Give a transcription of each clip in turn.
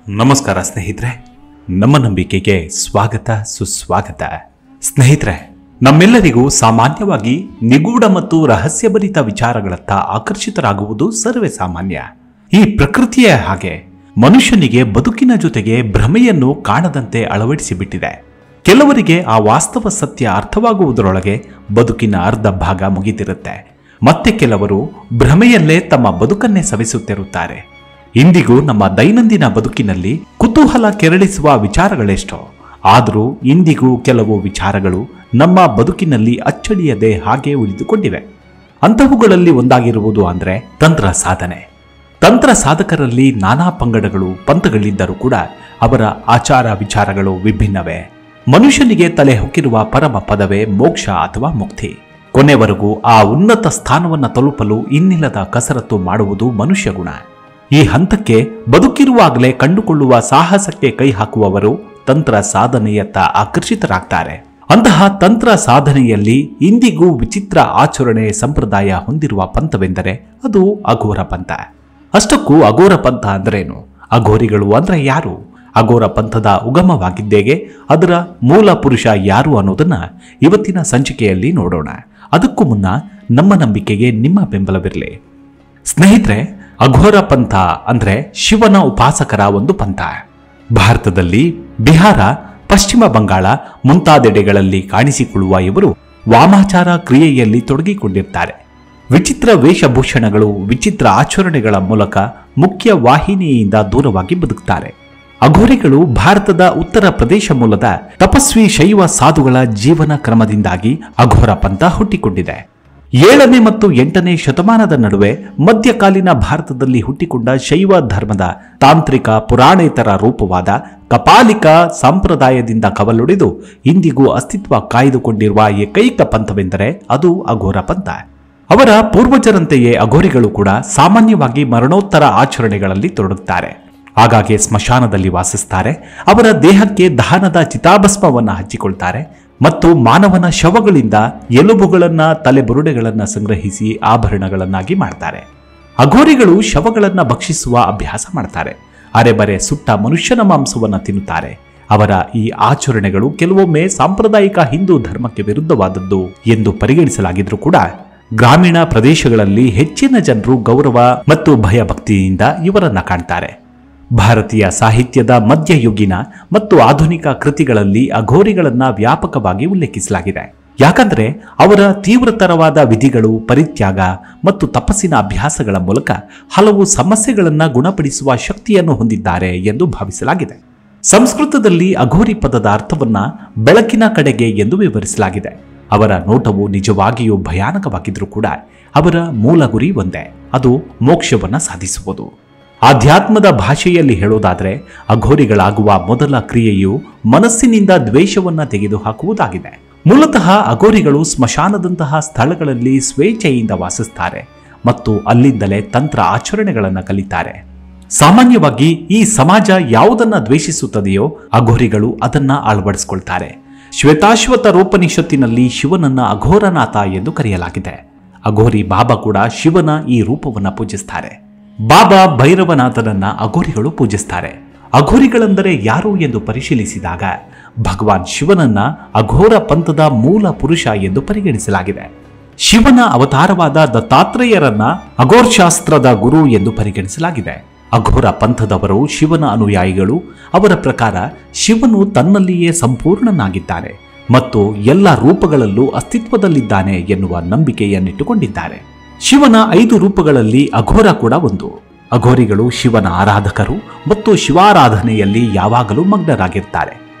ನಮಸ್ಕಾರ ಸ್ನೇಹಿತರೆ, ನಮ್ಮ ನಂಬಿಕೆಗೆ ಸ್ವಾಗತ ಸುಸ್ವಾಗತ. ಸ್ನೇಹಿತರೆ, ನಮ್ಮೆಲ್ಲರಿಗೂ ಸಾಮಾನ್ಯವಾಗಿ ನಿಗೂಢ ಮತ್ತು ರಹಸ್ಯಭರಿತ ವಿಚಾರಗಳತ್ತ ಆಕರ್ಷಿತರಾಗುವುದು ಸರ್ವೇ ಸಾಮಾನ್ಯ. ಈ ಪ್ರಕೃತಿಯೇ ಹಾಗೆ ಮನುಷ್ಯನಿಗೆ ಬದುಕಿನ ಜೊತೆಗೆ ಭ್ರಮೆಯನ್ನು ಕಾಣದಂತೆ ಅಳವಡಿಸಿಬಿಟ್ಟಿದೆ. ಕೆಲವರಿಗೆ ಆ ವಾಸ್ತವ ಸತ್ಯ ಅರ್ಥವಾಗುವುದರೊಳಗೆ ಬದುಕಿನ ಅರ್ಧ ಭಾಗ ಮುಗಿದಿರುತ್ತೆ. ಮತ್ತೆ ಕೆಲವರು ಭ್ರಮೆಯಲ್ಲೇ ತಮ್ಮ ಬದುಕನ್ನೇ ಸವಿಸುತ್ತಿರುತ್ತಾರೆ. ಇಂದಿಗೂ ನಮ್ಮ ದೈನಂದಿನ ಬದುಕಿನಲ್ಲಿ ಕುತೂಹಲ ಕೆರಳಿಸುವ ವಿಚಾರಗಳೆಷ್ಟೋ, ಆದರೂ ಇಂದಿಗೂ ಕೆಲವು ವಿಚಾರಗಳು ನಮ್ಮ ಬದುಕಿನಲ್ಲಿ ಅಚ್ಚಳಿಯದೆ ಹಾಗೆ ಉಳಿದುಕೊಂಡಿವೆ. ಅಂತಹವುಗಳಲ್ಲಿ ಒಂದಾಗಿರುವುದು ಅಂದರೆ ತಂತ್ರ ಸಾಧನೆ. ತಂತ್ರ ಸಾಧಕರಲ್ಲಿ ನಾನಾ ಪಂಗಡಗಳು ಪಂಥಗಳಿದ್ದರೂ ಕೂಡ ಅವರ ಆಚಾರ ವಿಚಾರಗಳು ವಿಭಿನ್ನವೇ. ಮನುಷ್ಯನಿಗೆ ತಲೆ ಹೊಕ್ಕಿರುವ ಪರಮ ಪದವೇ ಮೋಕ್ಷ ಅಥವಾ ಮುಕ್ತಿ. ಕೊನೆವರೆಗೂ ಆ ಉನ್ನತ ಸ್ಥಾನವನ್ನು ತಲುಪಲು ಇನ್ನಿಲ್ಲದ ಕಸರತ್ತು ಮಾಡುವುದು ಮನುಷ್ಯ ಗುಣ. ಈ ಹಂತಕ್ಕೆ ಬದುಕಿರುವಾಗಲೇ ಕಂಡುಕೊಳ್ಳುವ ಸಾಹಸಕ್ಕೆ ಕೈ ಹಾಕುವವರು ತಂತ್ರ ಸಾಧನೆಯತ್ತ ಆಕರ್ಷಿತರಾಗ್ತಾರೆ. ಅಂತಹ ತಂತ್ರ ಸಾಧನೆಯಲ್ಲಿ ಇಂದಿಗೂ ವಿಚಿತ್ರ ಆಚರಣೆ ಸಂಪ್ರದಾಯ ಹೊಂದಿರುವ ಪಂಥವೆಂದರೆ ಅದು ಅಘೋರ ಪಂಥ. ಅಷ್ಟಕ್ಕೂ ಅಘೋರ ಪಂಥ ಅಂದ್ರೇನು? ಅಘೋರಿಗಳು ಅಂದ್ರೆ ಯಾರು? ಅಘೋರ ಪಂಥದ ಉಗಮವಾಗಿದ್ದೇಗೆ? ಅದರ ಮೂಲ ಪುರುಷ ಯಾರು ಅನ್ನೋದನ್ನ ಇವತ್ತಿನ ಸಂಚಿಕೆಯಲ್ಲಿ ನೋಡೋಣ. ಅದಕ್ಕೂ ಮುನ್ನ ನಮ್ಮ ನಂಬಿಕೆಗೆ ನಿಮ್ಮ ಬೆಂಬಲವಿರಲಿ. ಸ್ನೇಹಿತರೆ, ಅಘೋರ ಪಂಥ ಅಂದ್ರೆ ಶಿವನ ಉಪಾಸಕರ ಒಂದು ಪಂಥ. ಭಾರತದಲ್ಲಿ ಬಿಹಾರ, ಪಶ್ಚಿಮ ಬಂಗಾಳ ಮುಂತಾದೆಡೆಗಳಲ್ಲಿ ಕಾಣಿಸಿಕೊಳ್ಳುವ ಇವರು ವಾಮಾಚಾರ ಕ್ರಿಯೆಯಲ್ಲಿ ತೊಡಗಿಕೊಂಡಿರ್ತಾರೆ. ವಿಚಿತ್ರ ವೇಷಭೂಷಣಗಳು, ವಿಚಿತ್ರ ಆಚರಣೆಗಳ ಮೂಲಕ ಮುಖ್ಯ ವಾಹಿನಿಯಿಂದ ದೂರವಾಗಿ ಬದುಕ್ತಾರೆ. ಅಘೋರಿಗಳು ಭಾರತದ ಉತ್ತರ ಪ್ರದೇಶ ಮೂಲದ ತಪಸ್ವಿ ಶೈವ ಸಾಧುಗಳ ಜೀವನ ಕ್ರಮದಿಂದಾಗಿ ಅಘೋರ ಪಂಥ ಹುಟ್ಟಿಕೊಂಡಿದೆ. 7ನೇ ಮತ್ತು 8ನೇ ಶತಮಾನದ ನಡುವೆ ಮಧ್ಯಕಾಲೀನ ಭಾರತದಲ್ಲಿ ಹುಟ್ಟಿಕೊಂಡ ಶೈವ ಧರ್ಮದ ತಾಂತ್ರಿಕ ಪುರಾಣೇತರ ರೂಪವಾದ ಕಪಾಲಿಕ ಸಂಪ್ರದಾಯದಿಂದ ಕವಲೊಡೆದು ಇಂದಿಗೂ ಅಸ್ತಿತ್ವ ಕಾಯ್ದುಕೊಂಡಿರುವ ಏಕೈಕ ಪಂಥವೆಂದರೆ ಅದು ಅಘೋರ ಪಂಥ. ಅವರ ಪೂರ್ವಜರಂತೆಯೇ ಅಘೋರಿಗಳು ಕೂಡ ಸಾಮಾನ್ಯವಾಗಿ ಮರಣೋತ್ತರ ಆಚರಣೆಗಳಲ್ಲಿ ತೊಡಗುತ್ತಾರೆ. ಆಗಾಗ್ಗೆ ಸ್ಮಶಾನದಲ್ಲಿ ವಾಸಿಸ್ತಾರೆ. ಅವರ ದೇಹಕ್ಕೆ ದಹನದ ಚಿತಾಭಸ್ಮವನ್ನು ಹಚ್ಚಿಕೊಳ್ತಾರೆ ಮತ್ತು ಮಾನವನ ಶವಗಳಿಂದ ಎಲುಬುಗಳನ್ನ, ತಲೆಬುರುಡೆಗಳನ್ನ ಸಂಗ್ರಹಿಸಿ ಆಭರಣಗಳನ್ನಾಗಿ ಮಾಡ್ತಾರೆ. ಅಘೋರಿಗಳು ಶವಗಳನ್ನ ಭಕ್ಷಿಸುವ ಅಭ್ಯಾಸ ಮಾಡ್ತಾರೆ. ಅರೆಬರೆ ಸುಟ್ಟ ಮನುಷ್ಯನ ಮಾಂಸವನ್ನ ತಿನ್ನುತ್ತಾರೆ. ಅವರ ಈ ಆಚರಣೆಗಳು ಕೆಲವೊಮ್ಮೆ ಸಾಂಪ್ರದಾಯಿಕ ಹಿಂದೂ ಧರ್ಮಕ್ಕೆ ವಿರುದ್ಧವಾದದ್ದು ಎಂದು ಪರಿಗಣಿಸಲಾಗಿದ್ರೂ ಕೂಡ ಗ್ರಾಮೀಣ ಪ್ರದೇಶಗಳಲ್ಲಿ ಹೆಚ್ಚಿನ ಜನರು ಗೌರವ ಮತ್ತು ಭಯಭಕ್ತಿಯಿಂದ ಇವರನ್ನ ಕಾಣ್ತಾರೆ. ಭಾರತೀಯ ಸಾಹಿತ್ಯದ ಮಧ್ಯಯುಗೀನ ಮತ್ತು ಆಧುನಿಕ ಕೃತಿಗಳಲ್ಲಿ ಅಘೋರಿಗಳನ್ನ ವ್ಯಾಪಕವಾಗಿ ಉಲ್ಲೇಖಿಸಲಾಗಿದೆ. ಯಾಕಂದ್ರೆ ಅವರ ತೀವ್ರತರವಾದ ವಿಧಿಗಳು, ಪರಿತ್ಯಾಗ ಮತ್ತು ತಪಸ್ಸಿನ ಅಭ್ಯಾಸಗಳ ಮೂಲಕ ಹಲವು ಸಮಸ್ಯೆಗಳನ್ನ ಗುಣಪಡಿಸುವ ಶಕ್ತಿಯನ್ನು ಹೊಂದಿದ್ದಾರೆ ಎಂದು ಭಾವಿಸಲಾಗಿದೆ. ಸಂಸ್ಕೃತದಲ್ಲಿ ಅಘೋರಿ ಪದದ ಅರ್ಥವನ್ನ ಬೆಳಕಿನ ಕಡೆಗೆ ಎಂದು ವಿವರಿಸಲಾಗಿದೆ. ಅವರ ನೋಟವು ನಿಜವಾಗಿಯೂ ಭಯಾನಕವಾಗಿದ್ರೂ ಕೂಡ ಅವರ ಮೂಲ ಗುರಿ ಒಂದೇ, ಅದು ಮೋಕ್ಷವನ್ನ ಸಾಧಿಸುವುದು. ಆಧ್ಯಾತ್ಮದ ಭಾಷೆಯಲ್ಲಿ ಹೇಳೋದಾದ್ರೆ ಅಘೋರಿಗಳಾಗುವ ಮೊದಲ ಕ್ರಿಯೆಯು ಮನಸ್ಸಿನಿಂದ ದ್ವೇಷವನ್ನ ತೆಗೆದುಹಾಕುವುದಾಗಿದೆ. ಮೂಲತಃ ಅಘೋರಿಗಳು ಸ್ಮಶಾನದಂತಹ ಸ್ಥಳಗಳಲ್ಲಿ ಸ್ವೇಚ್ಛೆಯಿಂದ ವಾಸಿಸ್ತಾರೆ ಮತ್ತು ಅಲ್ಲಿಂದಲೇ ತಂತ್ರ ಆಚರಣೆಗಳನ್ನು ಕಲಿತಾರೆ. ಸಾಮಾನ್ಯವಾಗಿ ಈ ಸಮಾಜ ಯಾವುದನ್ನ ದ್ವೇಷಿಸುತ್ತದೆಯೋ ಅಘೋರಿಗಳು ಅದನ್ನ ಅಳವಡಿಸಿಕೊಳ್ತಾರೆ. ಶ್ವೇತಾಶ್ವತ ರೋಪನಿಷತ್ತಿನಲ್ಲಿ ಶಿವನನ್ನ ಅಘೋರನಾಥ ಎಂದು ಕರೆಯಲಾಗಿದೆ. ಅಘೋರಿ ಬಾಬಾ ಕೂಡ ಶಿವನ ಈ ರೂಪವನ್ನ ಪೂಜಿಸ್ತಾರೆ. ಬಾಬಾ ಭೈರವನಾಥನನ್ನ ಅಘೋರಿಗಳು ಪೂಜಿಸ್ತಾರೆ. ಅಘೋರಿಗಳೆಂದರೆ ಯಾರು ಎಂದು ಪರಿಶೀಲಿಸಿದಾಗ ಭಗವಾನ್ ಶಿವನನ್ನ ಅಘೋರ ಪಂಥದ ಮೂಲ ಪುರುಷ ಎಂದು ಪರಿಗಣಿಸಲಾಗಿದೆ. ಶಿವನ ಅವತಾರವಾದ ದತ್ತಾತ್ರೇಯರನ್ನ ಅಘೋರಶಾಸ್ತ್ರದ ಗುರು ಎಂದು ಪರಿಗಣಿಸಲಾಗಿದೆ. ಅಘೋರ ಪಂಥದವರು ಶಿವನ ಅನುಯಾಯಿಗಳು. ಅವರ ಪ್ರಕಾರ ಶಿವನು ತನ್ನಲ್ಲಿಯೇ ಸಂಪೂರ್ಣನಾಗಿದ್ದಾನೆ ಮತ್ತು ಎಲ್ಲ ರೂಪಗಳಲ್ಲೂ ಅಸ್ತಿತ್ವದಲ್ಲಿದ್ದಾನೆ ಎನ್ನುವ ನಂಬಿಕೆಯನ್ನಿಟ್ಟುಕೊಂಡಿದ್ದಾರೆ. ಶಿವನ 5 ರೂಪಗಳಲ್ಲಿ ಅಘೋರ ಕೂಡ ಒಂದು. ಅಘೋರಿಗಳು ಶಿವನ ಆರಾಧಕರು ಮತ್ತು ಶಿವಾರಾಧನೆಯಲ್ಲಿ ಯಾವಾಗಲೂ ಮಗ್ನರಾಗಿರ್ತಾರೆ.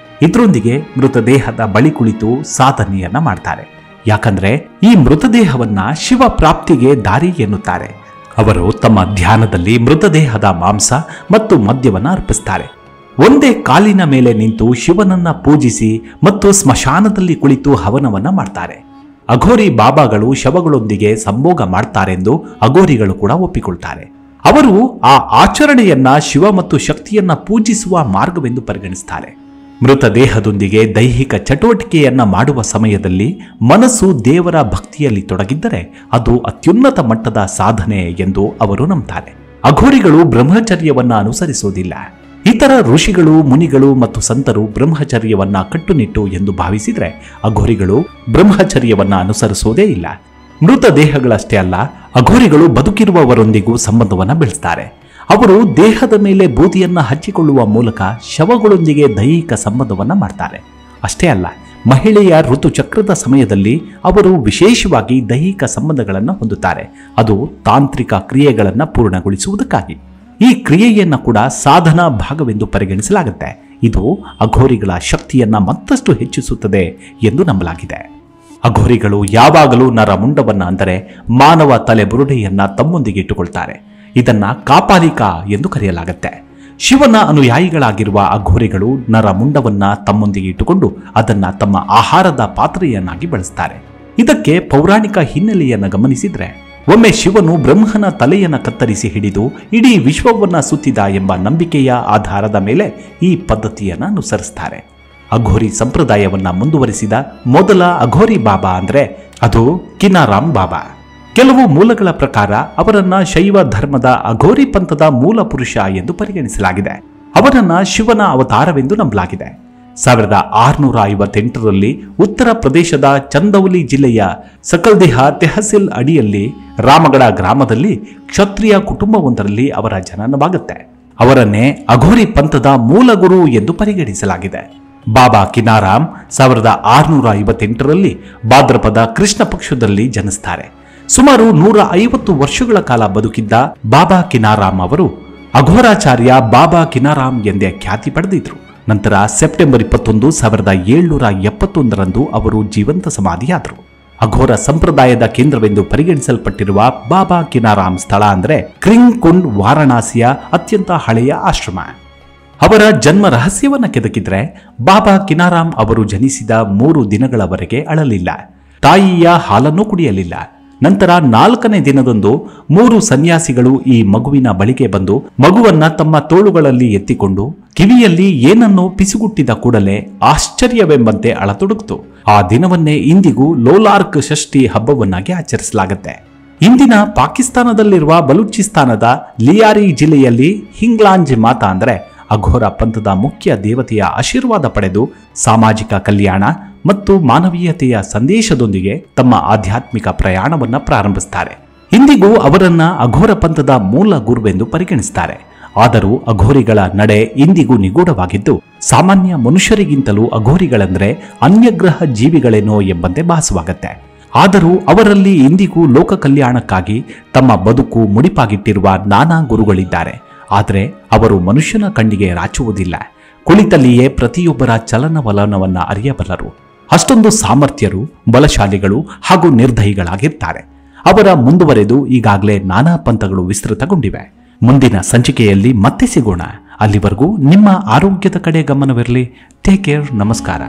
ಇದರೊಂದಿಗೆ ಮೃತದೇಹದ ಬಳಿ ಕುಳಿತು ಸಾಧನೆಯನ್ನ ಮಾಡ್ತಾರೆ. ಯಾಕಂದ್ರೆ ಈ ಮೃತದೇಹವನ್ನ ಶಿವ ಪ್ರಾಪ್ತಿಗೆ ದಾರಿ ಎನ್ನುತ್ತಾರೆ. ಅವರು ತಮ್ಮ ಧ್ಯಾನದಲ್ಲಿ ಮೃತದೇಹದ ಮಾಂಸ ಮತ್ತು ಮದ್ಯವನ್ನ ಅರ್ಪಿಸ್ತಾರೆ. ಒಂದೇ ಕಾಲಿನ ಮೇಲೆ ನಿಂತು ಶಿವನನ್ನ ಪೂಜಿಸಿ ಮತ್ತು ಸ್ಮಶಾನದಲ್ಲಿ ಕುಳಿತು ಹವನವನ್ನ ಮಾಡ್ತಾರೆ. ಅಘೋರಿ ಬಾಬಾಗಳು ಶವಗಳೊಂದಿಗೆ ಸಂಭೋಗ ಮಾಡ್ತಾರೆಂದು ಅಘೋರಿಗಳು ಕೂಡ ಒಪ್ಪಿಕೊಳ್ತಾರೆ. ಅವರು ಆ ಆಚರಣೆಯನ್ನ ಶಿವ ಮತ್ತು ಶಕ್ತಿಯನ್ನ ಪೂಜಿಸುವ ಮಾರ್ಗವೆಂದು ಪರಿಗಣಿಸ್ತಾರೆ. ಮೃತದೇಹದೊಂದಿಗೆ ದೈಹಿಕ ಚಟುವಟಿಕೆಯನ್ನ ಮಾಡುವ ಸಮಯದಲ್ಲಿ ಮನಸ್ಸು ದೇವರ ಭಕ್ತಿಯಲ್ಲಿ ತೊಡಗಿದ್ದರೆ ಅದು ಅತ್ಯುನ್ನತ ಮಟ್ಟದ ಸಾಧನೆ ಎಂದು ಅವರು ನಂಬುತ್ತಾರೆ. ಅಘೋರಿಗಳು ಬ್ರಹ್ಮಚರ್ಯವನ್ನ ಅನುಸರಿಸುವುದಿಲ್ಲ. ಇತರ ಋಷಿಗಳು, ಮುನಿಗಳು ಮತ್ತು ಸಂತರು ಬ್ರಹ್ಮಚರ್ಯವನ್ನ ಕಟ್ಟುನಿಟ್ಟು ಎಂದು ಭಾವಿಸಿದ್ರೆ ಅಘೋರಿಗಳು ಬ್ರಹ್ಮಚರ್ಯವನ್ನ ಅನುಸರಿಸುವುದೇ ಇಲ್ಲ. ಮೃತ ದೇಹಗಳಷ್ಟೇ ಅಲ್ಲ, ಅಘೋರಿಗಳು ಬದುಕಿರುವವರೊಂದಿಗೂ ಸಂಬಂಧವನ್ನ ಬೆಳೆಸ್ತಾರೆ. ಅವರು ದೇಹದ ಮೇಲೆ ಬೂದಿಯನ್ನ ಹಚ್ಚಿಕೊಳ್ಳುವ ಮೂಲಕ ಶವಗಳೊಂದಿಗೆ ದೈಹಿಕ ಸಂಬಂಧವನ್ನ ಮಾಡ್ತಾರೆ. ಅಷ್ಟೇ ಅಲ್ಲ, ಮಹಿಳೆಯ ಋತುಚಕ್ರದ ಸಮಯದಲ್ಲಿ ಅವರು ವಿಶೇಷವಾಗಿ ದೈಹಿಕ ಸಂಬಂಧಗಳನ್ನು ಹೊಂದುತ್ತಾರೆ. ಅದು ತಾಂತ್ರಿಕ ಕ್ರಿಯೆಗಳನ್ನು ಪೂರ್ಣಗೊಳಿಸುವುದಕ್ಕಾಗಿ. ಈ ಕ್ರಿಯೆಯನ್ನ ಕೂಡ ಸಾಧನಾ ಭಾಗವೆಂದು ಪರಿಗಣಿಸಲಾಗುತ್ತೆ. ಇದು ಅಘೋರಿಗಳ ಶಕ್ತಿಯನ್ನ ಮತ್ತಷ್ಟು ಹೆಚ್ಚಿಸುತ್ತದೆ ಎಂದು ನಂಬಲಾಗಿದೆ. ಅಘೋರಿಗಳು ಯಾವಾಗಲೂ ನರಮುಂಡವನ್ನ ಅಂದರೆ ಮಾನವ ತಲೆ ಬುರುಡೆಯನ್ನ ತಮ್ಮೊಂದಿಗೆ ಇಟ್ಟುಕೊಳ್ತಾರೆ. ಇದನ್ನ ಕಾಪಾಲಿಕ ಎಂದು ಕರೆಯಲಾಗುತ್ತೆ. ಶಿವನ ಅನುಯಾಯಿಗಳಾಗಿರುವ ಅಘೋರಿಗಳು ನರಮುಂಡವನ್ನ ತಮ್ಮೊಂದಿಗೆ ಇಟ್ಟುಕೊಂಡು ಅದನ್ನ ತಮ್ಮ ಆಹಾರದ ಪಾತ್ರೆಯನ್ನಾಗಿ ಬಳಸ್ತಾರೆ. ಇದಕ್ಕೆ ಪೌರಾಣಿಕ ಹಿನ್ನೆಲೆಯನ್ನ ಗಮನಿಸಿದ್ರೆ, ಒಮ್ಮೆ ಶಿವನು ಬ್ರಹ್ಮನ ತಲೆಯನ್ನ ಕತ್ತರಿಸಿ ಹಿಡಿದು ಇಡೀ ವಿಶ್ವವನ್ನ ಸುತ್ತಿದ ಎಂಬ ನಂಬಿಕೆಯ ಆಧಾರದ ಮೇಲೆ ಈ ಪದ್ಧತಿಯನ್ನ ಅನುಸರಿಸ್ತಾರೆ. ಅಘೋರಿ ಸಂಪ್ರದಾಯವನ್ನ ಮುಂದುವರಿಸಿದ ಮೊದಲ ಅಘೋರಿ ಬಾಬಾ ಅಂದ್ರೆ ಅದು ಕಿನಾರಾಮ್ ಬಾಬಾ. ಕೆಲವು ಮೂಲಗಳ ಪ್ರಕಾರ ಅವರನ್ನ ಶೈವ ಧರ್ಮದ ಅಘೋರಿ ಪಂಥದ ಮೂಲ ಪುರುಷ ಎಂದು ಪರಿಗಣಿಸಲಾಗಿದೆ. ಅವರನ್ನ ಶಿವನ ಅವತಾರವೆಂದು ನಂಬಲಾಗಿದೆ. 1658ರಲ್ಲಿ ಉತ್ತರ ಪ್ರದೇಶದ ಚಂದೌಲಿ ಜಿಲ್ಲೆಯ ಸಕಲ್ದಿಹಾ ತೆಹಸಿಲ್ ಅಡಿಯಲ್ಲಿ ರಾಮಗಢ ಗ್ರಾಮದಲ್ಲಿ ಕ್ಷತ್ರಿಯ ಕುಟುಂಬವೊಂದರಲ್ಲಿ ಅವರ ಜನನವಾಗುತ್ತೆ. ಅವರನ್ನೇ ಅಘೋರಿ ಪಂಥದ ಮೂಲ ಗುರು ಎಂದು ಪರಿಗಣಿಸಲಾಗಿದೆ. ಬಾಬಾ ಕಿನಾರಾಮ್ 1658ರಲ್ಲಿ ಭಾದ್ರಪದ ಕೃಷ್ಣ ಪಕ್ಷದಲ್ಲಿ ಜನಿಸ್ತಾರೆ. ಸುಮಾರು 150 ವರ್ಷಗಳ ಕಾಲ ಬದುಕಿದ್ದ ಬಾಬಾ ಕಿನಾರಾಮ್ ಅವರು ಅಘೋರಾಚಾರ್ಯ ಬಾಬಾ ಕಿನಾರಾಮ್ ಎಂದೇ ಖ್ಯಾತಿ ಪಡೆದಿದ್ರು. ನಂತರ ಸೆಪ್ಟೆಂಬರ್ 21, 1771ರಂದು ಅವರು ಜೀವಂತ ಸಮಾಧಿಯಾದರು. ಅಘೋರ ಸಂಪ್ರದಾಯದ ಕೇಂದ್ರವೆಂದು ಪರಿಗಣಿಸಲ್ಪಟ್ಟಿರುವ ಬಾಬಾ ಕಿನಾರಾಮ್ ಸ್ಥಳ ಅಂದರೆ ಕ್ರಿಂಗ್ ಕುಂಡ್ ವಾರಣಾಸಿಯ ಅತ್ಯಂತ ಹಳೆಯ ಆಶ್ರಮ. ಅವರ ಜನ್ಮ ರಹಸ್ಯವನ್ನ ಕೆದಕಿದ್ರೆ, ಬಾಬಾ ಕಿನಾರಾಮ್ ಅವರು ಜನಿಸಿದ 3 ದಿನಗಳವರೆಗೆ ಅಳಲಿಲ್ಲ, ತಾಯಿಯ ಹಾಲನ್ನು ಕುಡಿಯಲಿಲ್ಲ. ನಂತರ 4ನೇ ದಿನದಂದು 3 ಸನ್ಯಾಸಿಗಳು ಈ ಮಗುವಿನ ಬಳಿಗೆ ಬಂದು ಮಗುವನ್ನ ತಮ್ಮ ತೋಳುಗಳಲ್ಲಿ ಎತ್ತಿಕೊಂಡು ಕಿವಿಯಲ್ಲಿ ಏನನ್ನೋ ಪಿಸುಗುಟ್ಟಿದ ಕೂಡಲೇ ಆಶ್ಚರ್ಯವೆಂಬಂತೆ ಅಳತೊಡಗಿತು. ಆ ದಿನವನ್ನೇ ಇಂದಿಗೂ ಲೋಲಾರ್ಕ್ ಷಷ್ಠಿ ಹಬ್ಬವನ್ನಾಗಿ ಆಚರಿಸಲಾಗುತ್ತೆ. ಇಂದಿನ ಪಾಕಿಸ್ತಾನದಲ್ಲಿರುವ ಬಲೂಚಿಸ್ತಾನದ ಲಿಯಾರಿ ಜಿಲ್ಲೆಯಲ್ಲಿ ಹಿಂಗ್ಲಾಂಜ್ ಮಾತಾ ಅಂದ್ರೆ ಅಘೋರ ಪಂಥದ ಮುಖ್ಯ ದೇವತೆಯ ಆಶೀರ್ವಾದ ಪಡೆದು ಸಾಮಾಜಿಕ ಕಲ್ಯಾಣ ಮತ್ತು ಮಾನವೀಯತೆಯ ಸಂದೇಶದೊಂದಿಗೆ ತಮ್ಮ ಆಧ್ಯಾತ್ಮಿಕ ಪ್ರಯಾಣವನ್ನ ಪ್ರಾರಂಭಿಸುತ್ತಾರೆ. ಇಂದಿಗೂ ಅವರನ್ನ ಅಘೋರ ಪಂಥದ ಮೂಲ ಗುರುವೆಂದು ಪರಿಗಣಿಸುತ್ತಾರೆ. ಆದರೂ ಅಘೋರಿಗಳ ನಡೆ ಇಂದಿಗೂ ನಿಗೂಢವಾಗಿದ್ದು, ಸಾಮಾನ್ಯ ಮನುಷ್ಯರಿಗಿಂತಲೂ ಅಘೋರಿಗಳಂದ್ರೆ ಅನ್ಯಗ್ರಹ ಜೀವಿಗಳೇನೋ ಎಂಬಂತೆ ಭಾಸವಾಗುತ್ತೆ. ಆದರೂ ಅವರಲ್ಲಿ ಇಂದಿಗೂ ಲೋಕ ಕಲ್ಯಾಣಕ್ಕಾಗಿ ತಮ್ಮ ಬದುಕು ಮುಡಿಪಾಗಿಟ್ಟಿರುವ ನಾನಾ ಗುರುಗಳಿದ್ದಾರೆ. ಆದರೆ ಅವರು ಮನುಷ್ಯನ ಕಣ್ಣಿಗೆ ರಾಚುವುದಿಲ್ಲ. ಕುಳಿತಲ್ಲಿಯೇ ಪ್ರತಿಯೊಬ್ಬರ ಚಲನವಲನವನ್ನ ಅರಿಯಬಲ್ಲರು. ಅಷ್ಟೊಂದು ಸಾಮರ್ಥ್ಯರು, ಬಲಶಾಲಿಗಳು ಹಾಗೂ ನಿರ್ದಯಿಗಳಾಗಿರ್ತಾರೆ. ಅವರ ಮುಂದುವರೆದು ಈಗಾಗಲೇ ನಾನಾ ಪಂಥಗಳು ವಿಸ್ತೃತಗೊಂಡಿವೆ. ಮುಂದಿನ ಸಂಚಿಕೆಯಲ್ಲಿ ಮತ್ತೆ ಸಿಗೋಣ. ಅಲ್ಲಿವರೆಗೂ ನಿಮ್ಮ ಆರೋಗ್ಯದ ಕಡೆ ಗಮನವಿರಲಿ. Take care. ನಮಸ್ಕಾರ.